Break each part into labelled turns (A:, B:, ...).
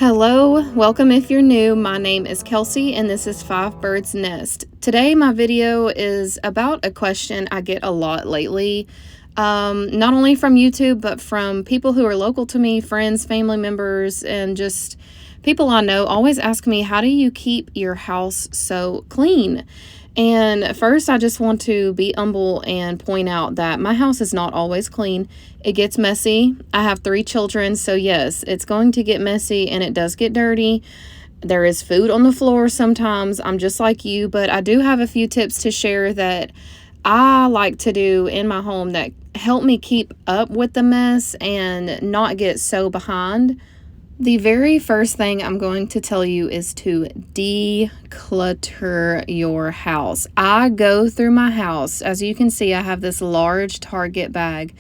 A: Hello, welcome if you're new. My name is Kelsey and this is Five Birds Nest. Today my video is about a question I get a lot lately, not only from YouTube but from people who are local to me, friends, family members, and just people I know always ask me, how do you keep your house so clean? And first, I just want to be humble and point out that my house is not always clean. It gets messy. I have 3 children, so yes, it's going to get messy and it does get dirty. There is food on the floor sometimes. I'm just like you, but I do have a few tips to share that I like to do in my home that help me keep up with the mess and not get so behind. The very first thing I'm going to tell you is to declutter your house. I go through my house. As you can see, I have this large Target bag.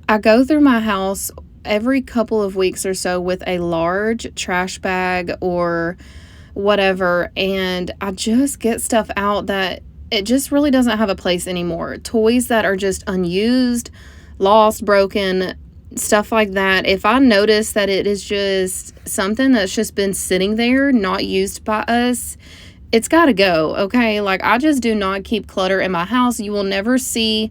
A: I go through my house every couple of weeks or so with a large trash bag or whatever, and I just get stuff out that it just really doesn't have a place anymore. Toys that are just unused, lost, broken, stuff like that. If I notice that it is just something that's just been sitting there, not used by us, it's got to go, okay? Like, I just do not keep clutter in my house. You will never see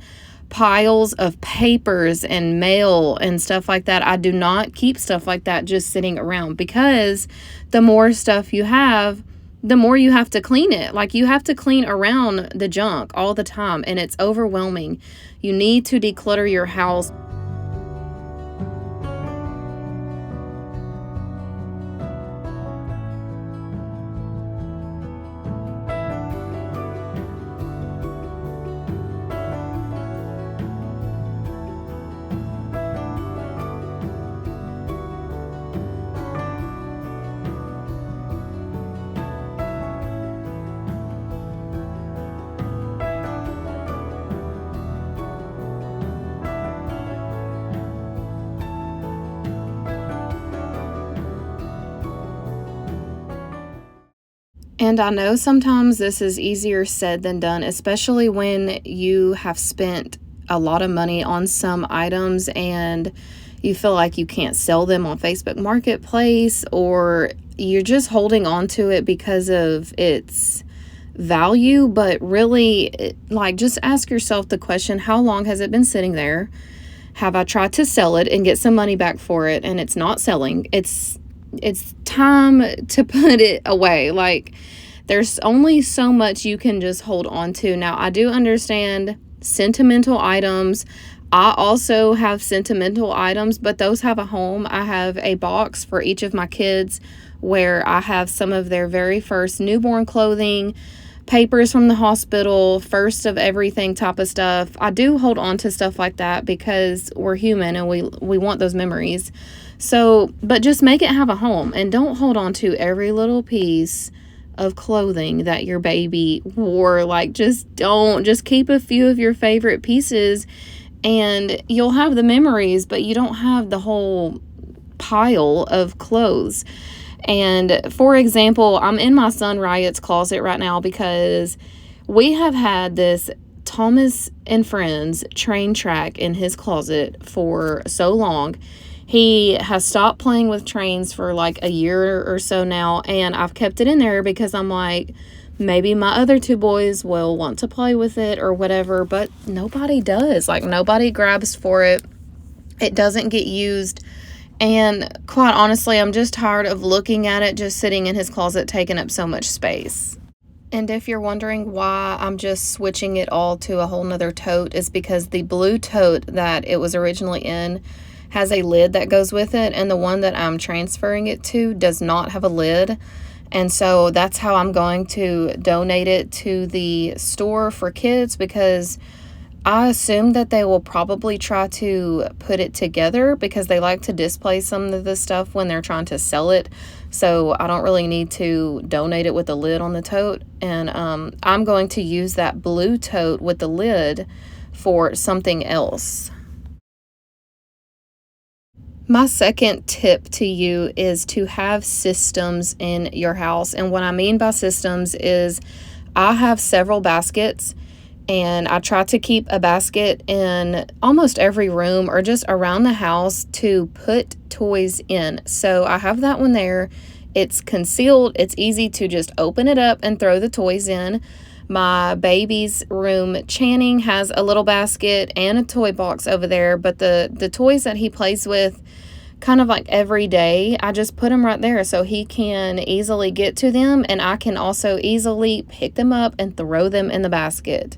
A: piles of papers and mail and stuff like that. I do not keep stuff like that just sitting around, because the more stuff you have, the more you have to clean it. Like, you have to clean around the junk all the time, and it's overwhelming. You need to declutter your house. And I know sometimes this is easier said than done, especially when you have spent a lot of money on some items and you feel like you can't sell them on Facebook Marketplace, or you're just holding on to it because of its value. But really, like, just ask yourself the question, how long has it been sitting there? Have I tried to sell it and get some money back for it and it's not selling? It's time to put it away. Like, there's only so much you can just hold on to. Now, I do understand sentimental items. I also have sentimental items, but those have a home. I have a box for each of my kids where I have some of their very first newborn clothing, papers from the hospital, first of everything type of stuff. I do hold on to stuff like that because we're human and we want those memories. So, but just make it have a home, and don't hold on to every little piece of clothing that your baby wore. Like, just keep a few of your favorite pieces and you'll have the memories, but you don't have the whole pile of clothes. And for example, I'm in my son Riot's closet right now because we have had this Thomas and Friends train track in his closet for so long. He has stopped playing with trains for like a year or so now, and I've kept it in there because I'm like, maybe my other 2 boys will want to play with it or whatever, but nobody does. Like, nobody grabs for it. It doesn't get used. And quite honestly, I'm just tired of looking at it just sitting in his closet, taking up so much space. And if you're wondering why I'm just switching it all to a whole nother tote, is because the blue tote that it was originally in has a lid that goes with it, and the one that I'm transferring it to does not have a lid. And so that's how I'm going to donate it to the store for kids, because I assume that they will probably try to put it together because they like to display some of the stuff when they're trying to sell it. So I don't really need to donate it with a lid on the tote. And I'm going to use that blue tote with the lid for something else. My second tip to you is to have systems in your house. And what I mean by systems is I have several baskets, and I try to keep a basket in almost every room or just around the house to put toys in. So I have that one there. It's concealed. It's easy to just open it up and throw the toys in. My baby's room, Channing, has a little basket and a toy box over there, but the toys that he plays with kind of like every day, I just put them right there so he can easily get to them, and I can also easily pick them up and throw them in the basket.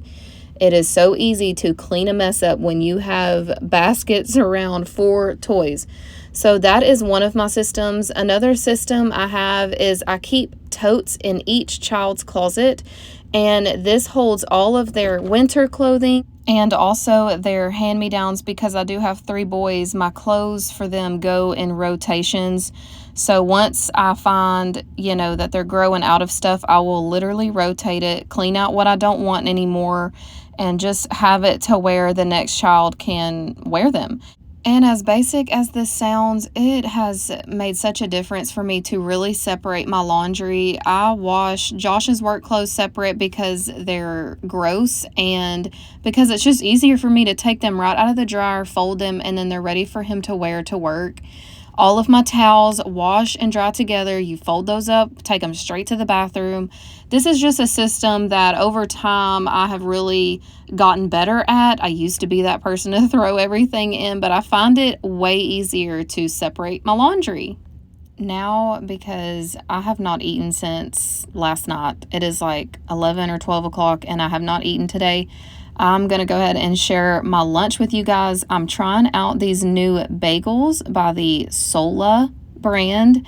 A: It is so easy to clean a mess up when you have baskets around for toys. So that is one of my systems. Another system I have is I keep totes in each child's closet, and this holds all of their winter clothing and also their hand-me-downs. Because I do have 3 boys, my clothes for them go in rotations. So once I find, that they're growing out of stuff, I will literally rotate it, clean out what I don't want anymore, and just have it to where the next child can wear them. And as basic as this sounds, it has made such a difference for me to really separate my laundry. I wash Josh's work clothes separate because they're gross, and because it's just easier for me to take them right out of the dryer, fold them, and then they're ready for him to wear to work. All of my towels wash and dry together. You fold those up, take them straight to the bathroom. This is just a system that over time I have really gotten better at. I used to be that person to throw everything in, but I find it way easier to separate my laundry now because I have not eaten since last night. It is like 11 or 12 o'clock and I have not eaten today. I'm going to go ahead and share my lunch with you guys. I'm trying out these new bagels by the Sola brand,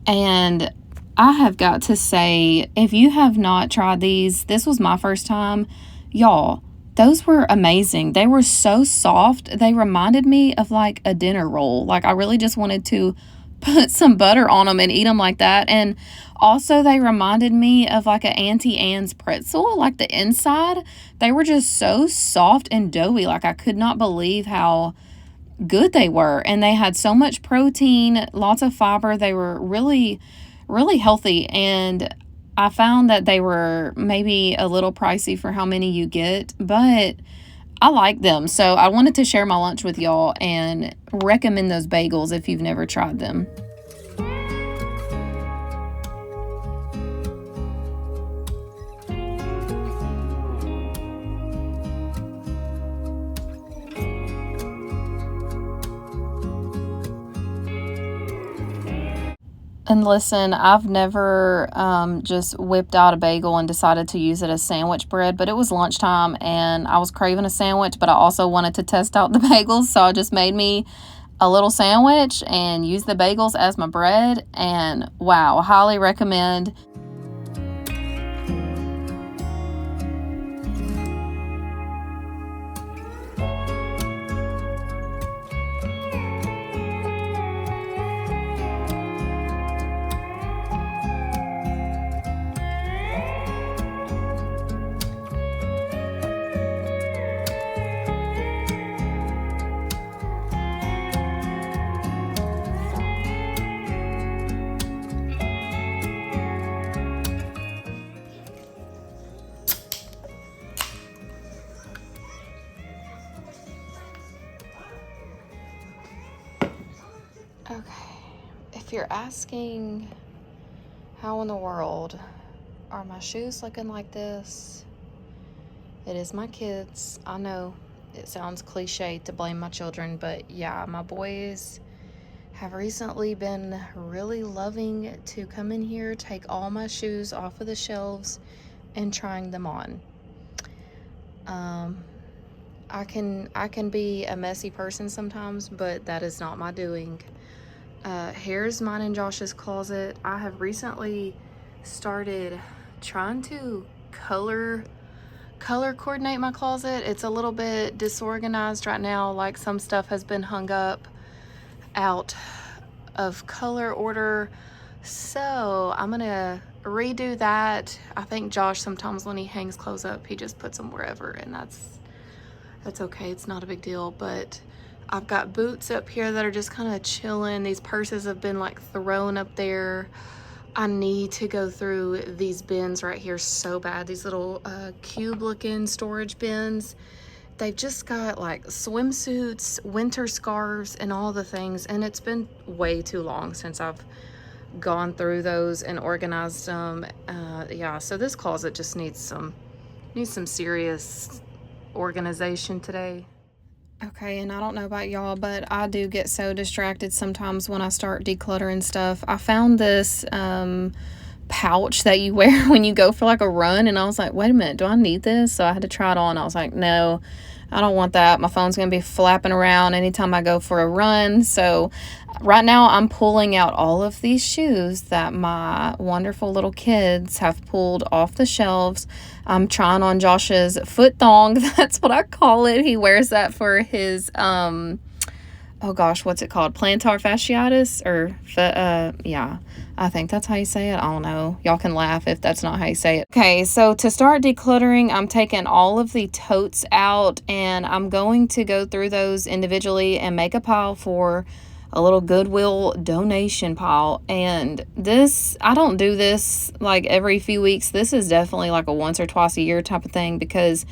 A: and I have got to say, if you have not tried these, this was my first time. Y'all, those were amazing. They were so soft. They reminded me of like a dinner roll. Like I really just wanted to put some butter on them and eat them like that. And also they reminded me of like an Auntie Anne's pretzel, like the inside. They were just so soft and doughy. Like I could not believe how good they were. And they had so much protein, lots of fiber. They were really, really healthy. And I found that they were maybe a little pricey for how many you get, but I like them. So I wanted to share my lunch with y'all and recommend those bagels if you've never tried them. And listen, I've never just whipped out a bagel and decided to use it as sandwich bread, but it was lunchtime and I was craving a sandwich, but I also wanted to test out the bagels, so I just made me a little sandwich and used the bagels as my bread, and wow, highly recommend. Okay, if you're asking how in the world are my shoes looking like this, it is my kids. I know it sounds cliche to blame my children, but yeah, my boys have recently been really loving to come in here, take all my shoes off of the shelves and trying them on. I can be a messy person sometimes, but that is not my doing. Here's mine in Josh's closet. I have recently started trying to color coordinate my closet. It's a little bit disorganized right now. Like some stuff has been hung up out of color order. So I'm gonna redo that. I think Josh sometimes when he hangs clothes up, he just puts them wherever, and that's okay. It's not a big deal, but I've got boots up here that are just kind of chilling. These purses have been like thrown up there. I need to go through these bins right here so bad. These little cube looking storage bins. They've just got like swimsuits, winter scarves, and all the things. And it's been way too long since I've gone through those and organized them. Yeah, so this closet just needs some serious organization today. Okay, and I don't know about y'all, but I do get so distracted sometimes when I start decluttering stuff. I found this pouch that you wear when you go for like a run, and I was like, wait a minute, do I need this? So I had to try it on. I was like, no, I don't want that. My phone's gonna be flapping around anytime I go for a run. So right now I'm pulling out all of these shoes that my wonderful little kids have pulled off the shelves. I'm trying on Josh's foot thong. That's what I call it. He wears that for his oh gosh, what's it called? Plantar fasciitis, or yeah, I think that's how you say it. I don't know. Y'all can laugh if that's not how you say it. Okay, so to start decluttering, I'm taking all of the totes out, and I'm going to go through those individually and make a pile for a little Goodwill donation pile. And this, I don't do this like every few weeks. This is definitely like a once or twice a year type of thing, because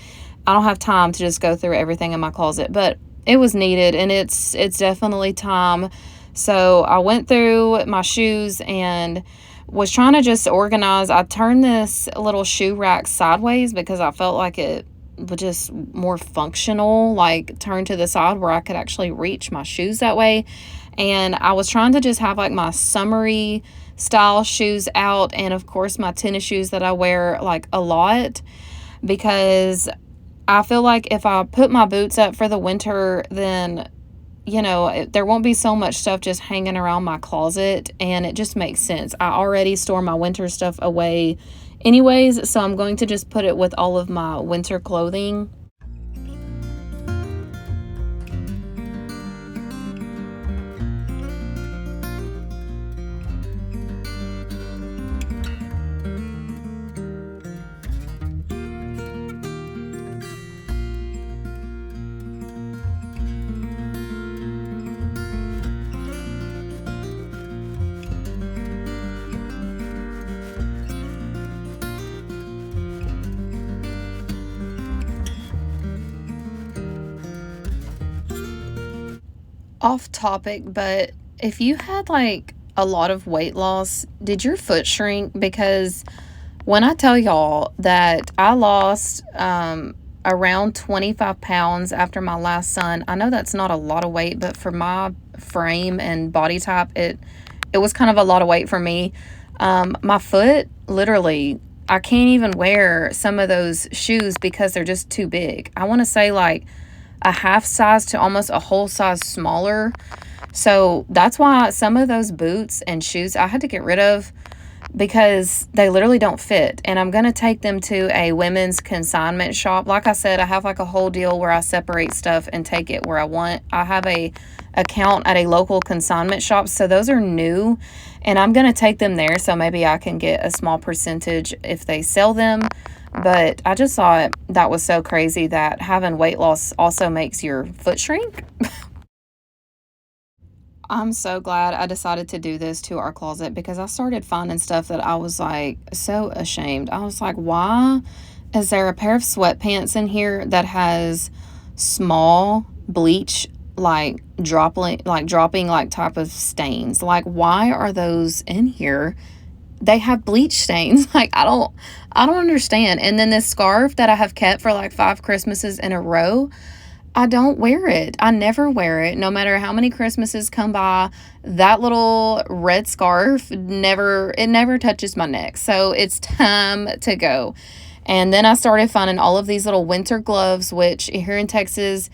A: I don't have time to just go through everything in my closet. But it was needed, and it's definitely time. So I went through my shoes and was trying to just organize. I turned this little shoe rack sideways because I felt like it was just more functional, like turned to the side where I could actually reach my shoes that way. And I was trying to just have like my summery style shoes out, and of course my tennis shoes that I wear like a lot, because I feel like if I put my boots up for the winter, then, you know, there won't be so much stuff just hanging around my closet, and it just makes sense. I already store my winter stuff away anyways, so I'm going to just put it with all of my winter clothing. Off topic, but if you had like a lot of weight loss, did your foot shrink? Because when I tell y'all that I lost around 25 pounds after my last son, I know that's not a lot of weight, but for my frame and body type, it was kind of a lot of weight for me. My foot, literally, I can't even wear some of those shoes because they're just too big. I want to say like a half size to almost a whole size smaller. So that's why some of those boots and shoes I had to get rid of, because they literally don't fit. And I'm going to take them to a women's consignment shop. Like I said, I have like a whole deal where I separate stuff and take it where I want. I have a account at a local consignment shop, so those are new, and I'm going to take them there, so maybe I can get a small percentage if they sell them. But I just thought that was so crazy that having weight loss also makes your foot shrink. I'm so glad I decided to do this to our closet, because I started finding stuff that I was like so ashamed. I was like, why is there a pair of sweatpants in here that has small bleach dropping like type of stains? Like, why are those in here? They have bleach stains. Like, I don't understand. And then this scarf that I have kept for like 5 Christmases in a row, I don't wear it. I never wear it. No matter how many Christmases come by, that little red scarf never touches my neck. So it's time to go. And then I started finding all of these little winter gloves, which here in Texas,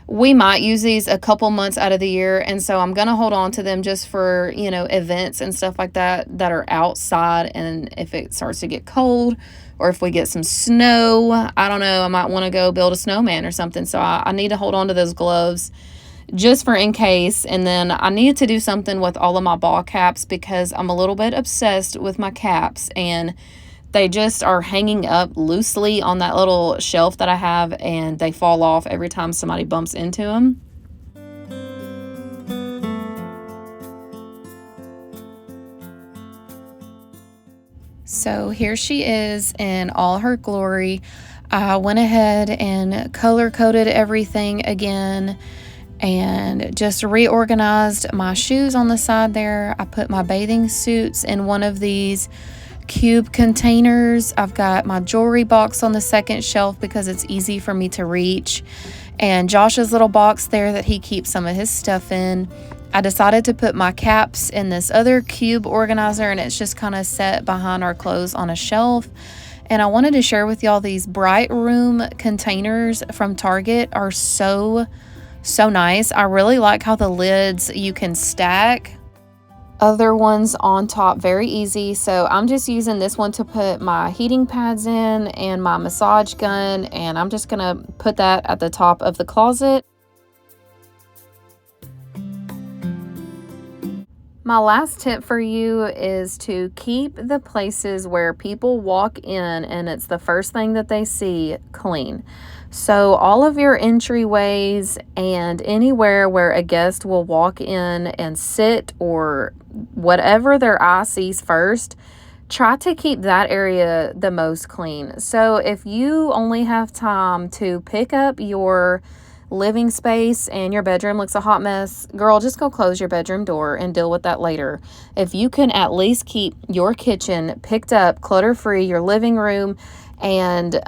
A: we might use these a couple months out of the year. And so I'm going to hold on to them just for, you know, events and stuff like that are outside. And if it starts to get cold, or if we get some snow, I don't know, I might want to go build a snowman or something. So I need to hold on to those gloves just for in case. And then I need to do something with all of my ball caps, because I'm a little bit obsessed with my caps, and they just are hanging up loosely on that little shelf that I have, and they fall off every time somebody bumps into them. So here she is in all her glory. I went ahead and color coded everything again, and just reorganized my shoes on the side there. I put my bathing suits in one of these cube containers. I've got my jewelry box on the second shelf because it's easy for me to reach, and Josh's little box there that he keeps some of his stuff in. I decided to put my caps in this other cube organizer, and it's just kind of set behind our clothes on a shelf. And I wanted to share with y'all these Bright Room containers from Target are so nice. I really like how the lids you can stack other ones on top very easy. So I'm just using this one to put my heating pads in and my massage gun, and I'm just gonna put that at the top of the closet. My last tip for you is to keep the places where people walk in and it's the first thing that they see clean. So all of your entryways and anywhere where a guest will walk in and sit or whatever their eye sees first, try to keep that area the most clean. So if you only have time to pick up your living space and your bedroom looks a hot mess, girl, just go close your bedroom door and deal with that later. If you can at least keep your kitchen picked up, clutter-free, your living room, and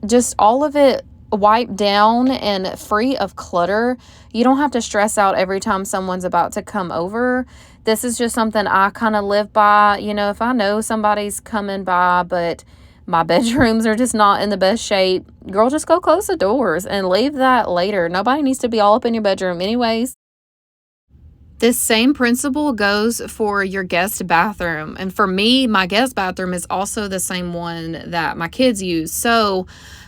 A: just all of it wiped down and free of clutter, you don't have to stress out every time someone's about to come over. This is just something I kind of live by. You know, if I know somebody's coming by, but my bedrooms are just not in the best shape, girl, just go close the doors and leave that later. Nobody needs to be all up in your bedroom anyways. This same principle goes for your guest bathroom. And for me, my guest bathroom is also the same one that my kids use. So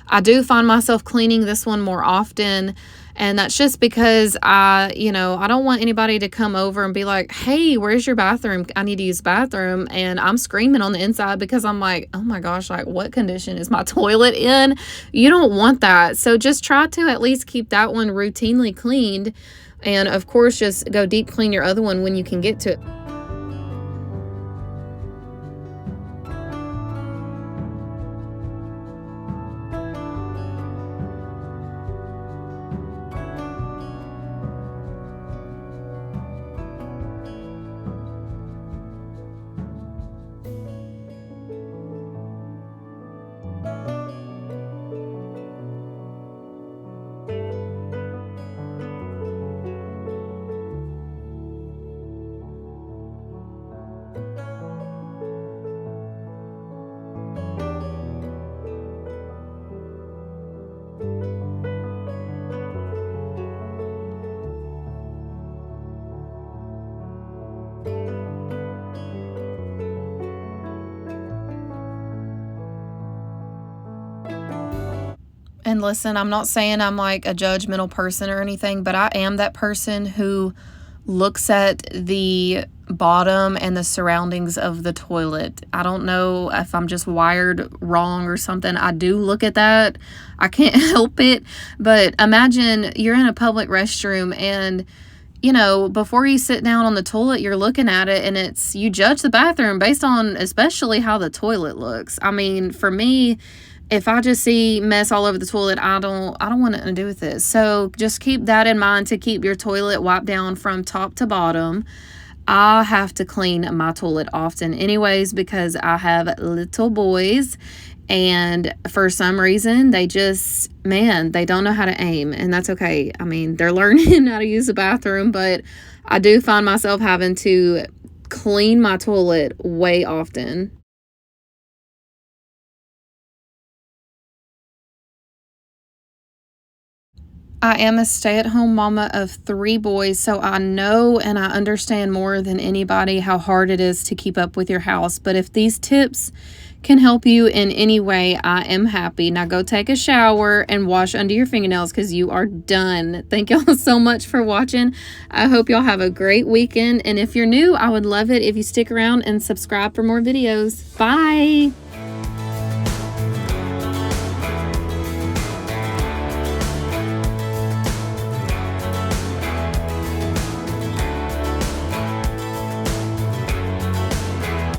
A: I do find myself cleaning this one more often. And that's just because I don't want anybody to come over and be like, hey, where's your bathroom? I need to use the bathroom. And I'm screaming on the inside because I'm like, oh my gosh, like what condition is my toilet in? You don't want that. So just try to at least keep that one routinely cleaned. And of course, just go deep clean your other one when you can get to it. And listen, I'm not saying I'm like a judgmental person or anything, but I am that person who looks at the bottom and the surroundings of the toilet. I don't know if I'm just wired wrong or something. I do look at that. I can't help it. But imagine you're in a public restroom and before you sit down on the toilet, you're looking at it and you judge the bathroom based on especially how the toilet looks. I mean, for me, if I just see mess all over the toilet, I don't want nothing to do with it. So just keep that in mind to keep your toilet wiped down from top to bottom. I have to clean my toilet often anyways because I have little boys, and for some reason they don't know how to aim, and that's okay. I mean, they're learning how to use the bathroom, but I do find myself having to clean my toilet way often. I am a stay-at-home mama of 3 boys, so I know and I understand more than anybody how hard it is to keep up with your house. But if these tips can help you in any way, I am happy. Now go take a shower and wash under your fingernails because you are done. Thank y'all so much for watching. I hope y'all have a great weekend. And if you're new, I would love it if you stick around and subscribe for more videos. Bye!